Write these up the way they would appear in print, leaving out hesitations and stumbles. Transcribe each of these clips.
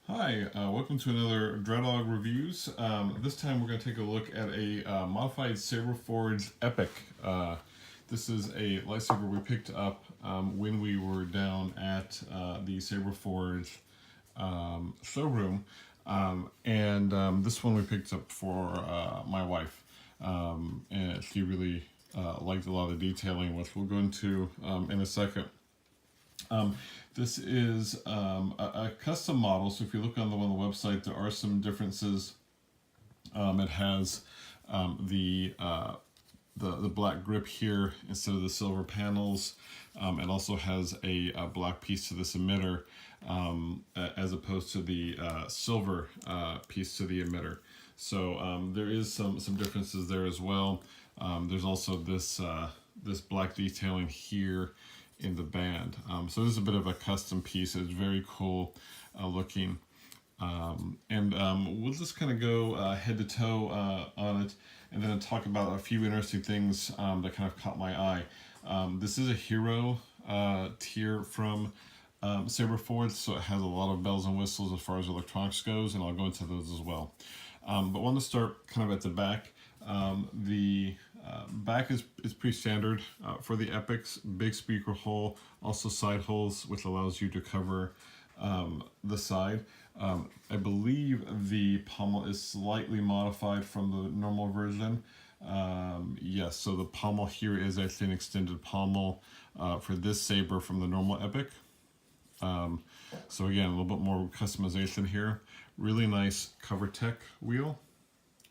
Hi, welcome to another Dreadlog Reviews. This time we're going to take a look at a modified Saberforge Epoch. This is a lightsaber we picked up when we were down at the Saberforge Showroom. This one we picked up for my wife. And she really liked a lot of the detailing, which we'll go into in a second. This is a custom model, so if you look on the website, there are some differences. It has the black grip here instead of the silver panels. It also has a black piece to this emitter as opposed to the silver piece to the emitter. So there is some differences there as well. There's also this this black detailing here in the band. So this is a bit of a custom piece. It's very cool looking. We'll just kind of go head to toe on it and then talk about a few interesting things that kind of caught my eye. This is a hero tier from Saberforge, so it has a lot of bells and whistles as far as electronics goes, and I'll go into those as well. But want to start kind of at the back. The back is pretty standard for the Epochs. Big speaker hole, also side holes, which allows you to cover the side. I believe the pommel is slightly modified from the normal version. Yes, so the pommel here is actually an extended pommel for this saber from the normal Epoch. So again, a little bit more customization here. Really nice cover tech wheel.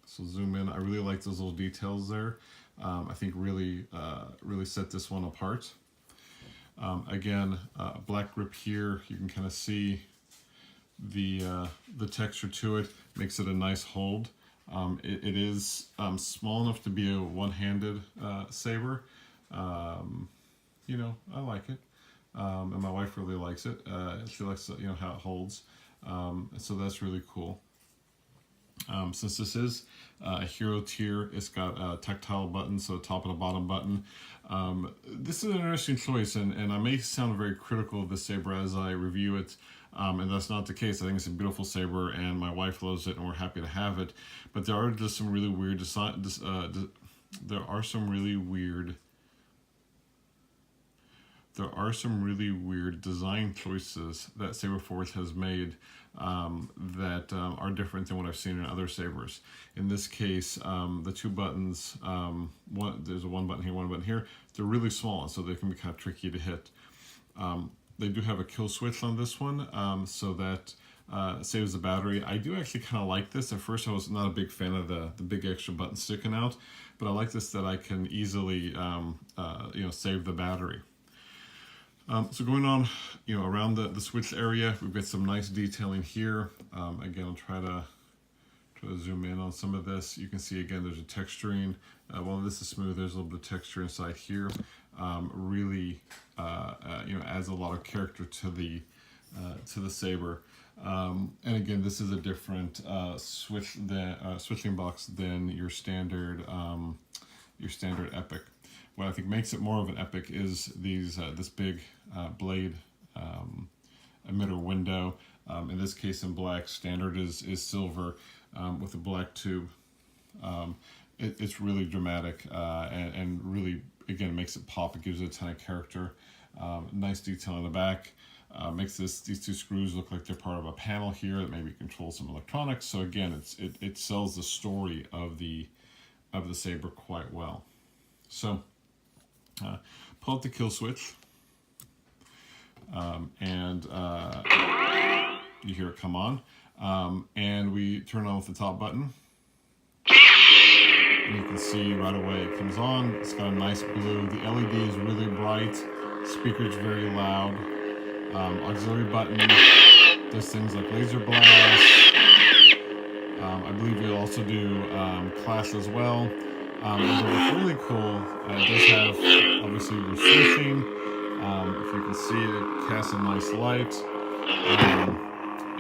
So zoom in. I really like those little details there. I think really set this one apart. Again, black grip here. You can kind of see the texture to it. Makes it a nice hold. It is small enough to be a one-handed saber. You know, I like it, and my wife really likes it. She likes how it holds. So that's really cool. Since this is a hero tier, it's got tactile buttons, so top and a bottom button. This is an interesting choice, and I may sound very critical of the saber as I review it, and that's not the case. I think it's a beautiful saber, and my wife loves it, and we're happy to have it. But there are just some really weird there are some really weird design choices that Saberforge has made that are different than what I've seen in other sabers. In this case, the two buttons, there's one button here, one button here, they're really small, so they can be kind of tricky to hit. They do have a kill switch on this one, so that saves the battery. I do actually kind of like this. At first I was not a big fan of the big extra button sticking out, but I like this that I can easily save the battery. So going on, around the switch area, we've got some nice detailing here. Again, I'll try to zoom in on some of this. You can see again, there's a texturing. While this is smooth, there's a little bit of texture inside here. Really, adds a lot of character to the saber. And again, this is a different switching box than your standard Epoch. What I think makes it more of an Epoch is this big blade emitter window. In this case, in black. Standard is silver with a black tube. It's really dramatic and really, again, makes it pop. It gives it a ton of character. Nice detail in the back. Makes these two screws look like they're part of a panel here that maybe controls some electronics. So again, it sells the story of the saber quite well. So pull out the kill switch, and you hear it come on, and we turn on with the top button, and you can see right away it comes on. It's got a nice blue. The LED is really bright. Speaker's very loud. Auxiliary button does things like laser blast. I believe you'll also do class as well. But what's really cool, it does have obviously your switching. If you can see it casts a nice light.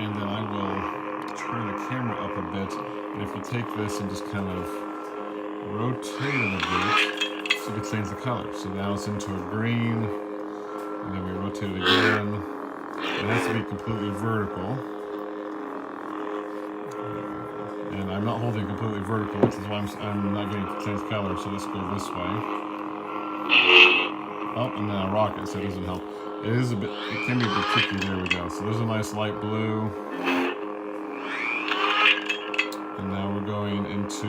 And then I will turn the camera up a bit. And if you take this and just kind of rotate it a bit, so you can change the color. So now it's into a green, and then we rotate it again. It has to be completely vertical. holding completely vertical, which is why I'm not getting to change color. So let's go this way. Oh, and then I rock it, so it doesn't help. It is a bit, it can be a bit tricky. There we go. So there's a nice light blue. And now we're going into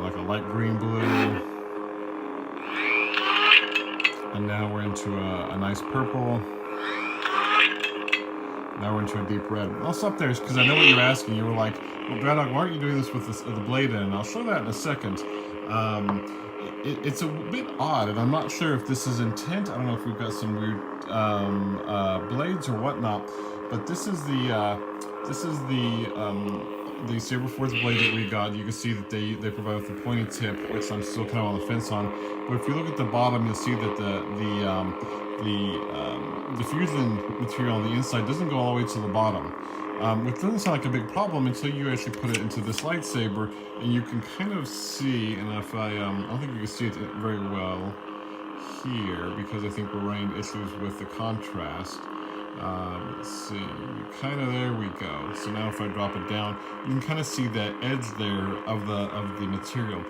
like a light green blue. And now we're into a nice purple. Now we're into a deep red. I'll stop there because I know what you're asking. You were like, well, Dradog, why aren't you doing this with the blade in? And I'll show that in a second. It's a bit odd, and I'm not sure if this is intent. I don't know if we've got some weird blades or whatnot, but this is the Saberforge blade that we got. You can see that they provide with the pointed tip, which I'm still kind of on the fence on. But if you look at the bottom, you'll see that the fusion material on the inside doesn't go all the way to the bottom. Which doesn't sound like a big problem until you actually put it into this lightsaber, and you can kind of see, and if I don't think you can see it very well here, because I think we're running issues with the contrast. Let's see, there we go. So now if I drop it down, you can kind of see that edge there of the material.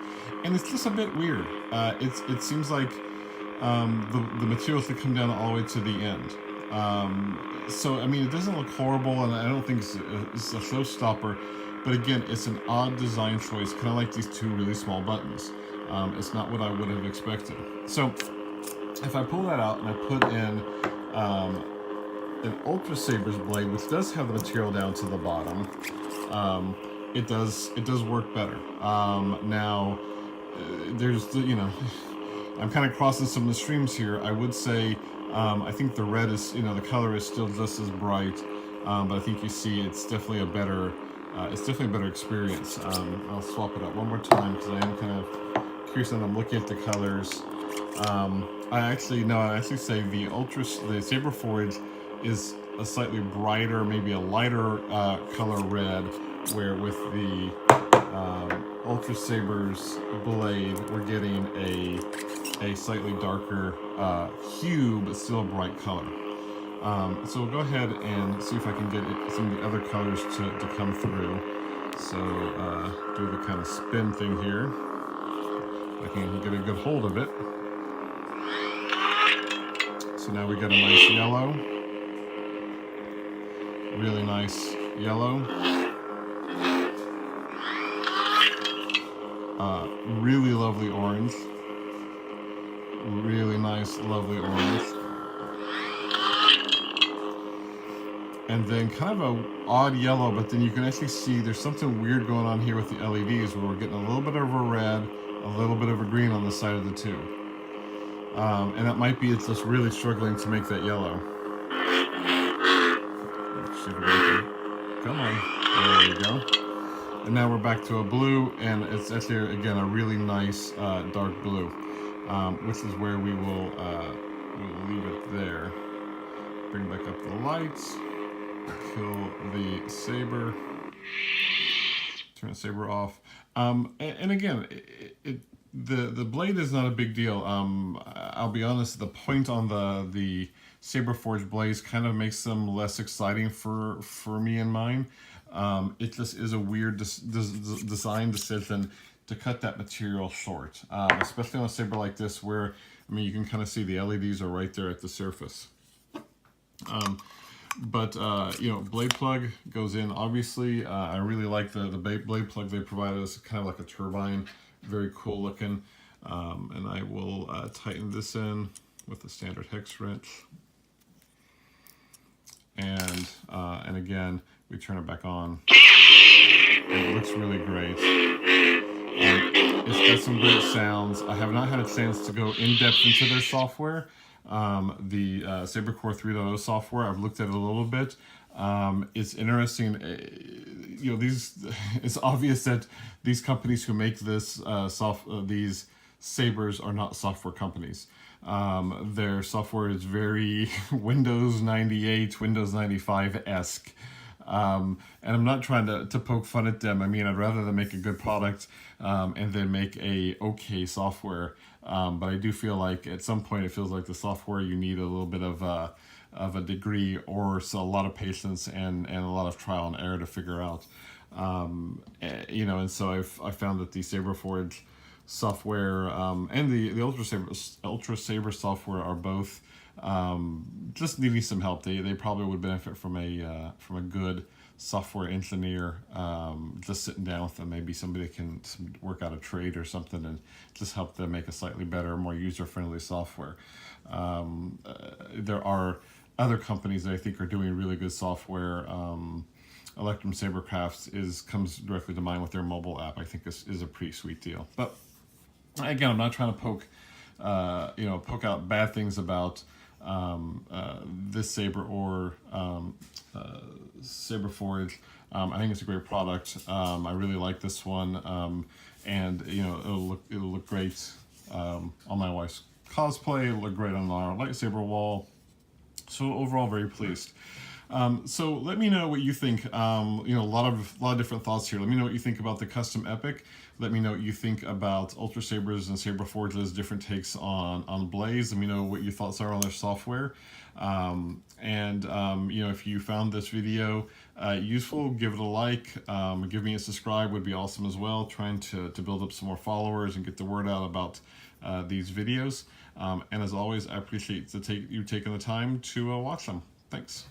And it's just a bit weird. It seems like the materials that come down all the way to the end. So, I mean, it doesn't look horrible, and I don't think it's a showstopper, but again, it's an odd design choice, kind of like these two really small buttons. It's not what I would have expected. So, if I pull that out and I put in an Ultra Saber's blade, which does have the material down to the bottom, it does work better. Now, there's the, I'm kind of crossing some of the streams here. I would say, I think the red is, the color is still just as bright, but I think you see it's definitely a better experience. I'll swap it up one more time because I am kind of curious, and I'm looking at the colors. I actually say the Saberforge is a slightly brighter, maybe a lighter color red, where with the Ultra Saber's blade, we're getting a slightly darker hue, but still a bright color. So we'll go ahead and see if I can get some of the other colors to come through. So do the kind of spin thing here. I can get a good hold of it. So now we got a nice yellow. Really nice yellow. Really lovely orange. Really nice, lovely orange. And then kind of a odd yellow, but then you can actually see there's something weird going on here with the LEDs, where we're getting a little bit of a red, a little bit of a green on the side of the two. And that might be it's just really struggling to make that yellow. Let's see if we can. Come on. There we go. And now we're back to a blue, and it's actually, again, a really nice dark blue, which is where we will we'll leave it there. Bring back up the lights, kill the saber, turn the saber off. And again, the blade is not a big deal. I'll be honest, the point on the Saberforge blades kind of makes them less exciting for me and mine. It just is a weird design decision to cut that material short, especially on a saber like this, where, I mean, you can kind of see the LEDs are right there at the surface. But blade plug goes in, obviously. I really like the blade plug they provided us, kind of like a turbine, very cool looking. And I will tighten this in with the standard hex wrench. And again, we turn it back on. It looks really great. It's got some great sounds. I have not had a chance to go in depth into their software. The Sabercore 3.0 software, I've looked at it a little bit. It's interesting. It's obvious that these companies who make this these sabers are not software companies. Their software is very Windows 98, Windows 95-esque. And I'm not trying to poke fun at them. I mean, I'd rather them make a good product and then make a okay software. But I do feel like at some point it feels like the software, you need a little bit of a degree, or a lot of patience and a lot of trial and error to figure out. You know, and so I found that the Saberforge software and the Ultra Saber software are both just needing some help. They probably would benefit from a good software engineer, just sitting down with them, maybe somebody that can work out a trade or something and just help them make a slightly better, more user-friendly software. There are other companies that I think are doing really good software. Electrum Sabercrafts comes directly to mind with their mobile app. I think this is a pretty sweet deal. But again, I'm not trying to poke out bad things about this saber or Saberforge. I think it's a great product. I really like this one, and you know it'll look great on my wife's cosplay. It'll look great on our lightsaber wall. So overall, very pleased. So let me know what you think. You know, a lot of different thoughts here. Let me know what you think about the custom Epic. Let me know what you think about Ultra Sabers and Saberforge's different takes on Blaze. Let me know what your thoughts are on their software. You know, if you found this video useful, give it a like. Give me a subscribe would be awesome as well. Trying to build up some more followers and get the word out about these videos. And as always, I appreciate you taking the time to watch them. Thanks.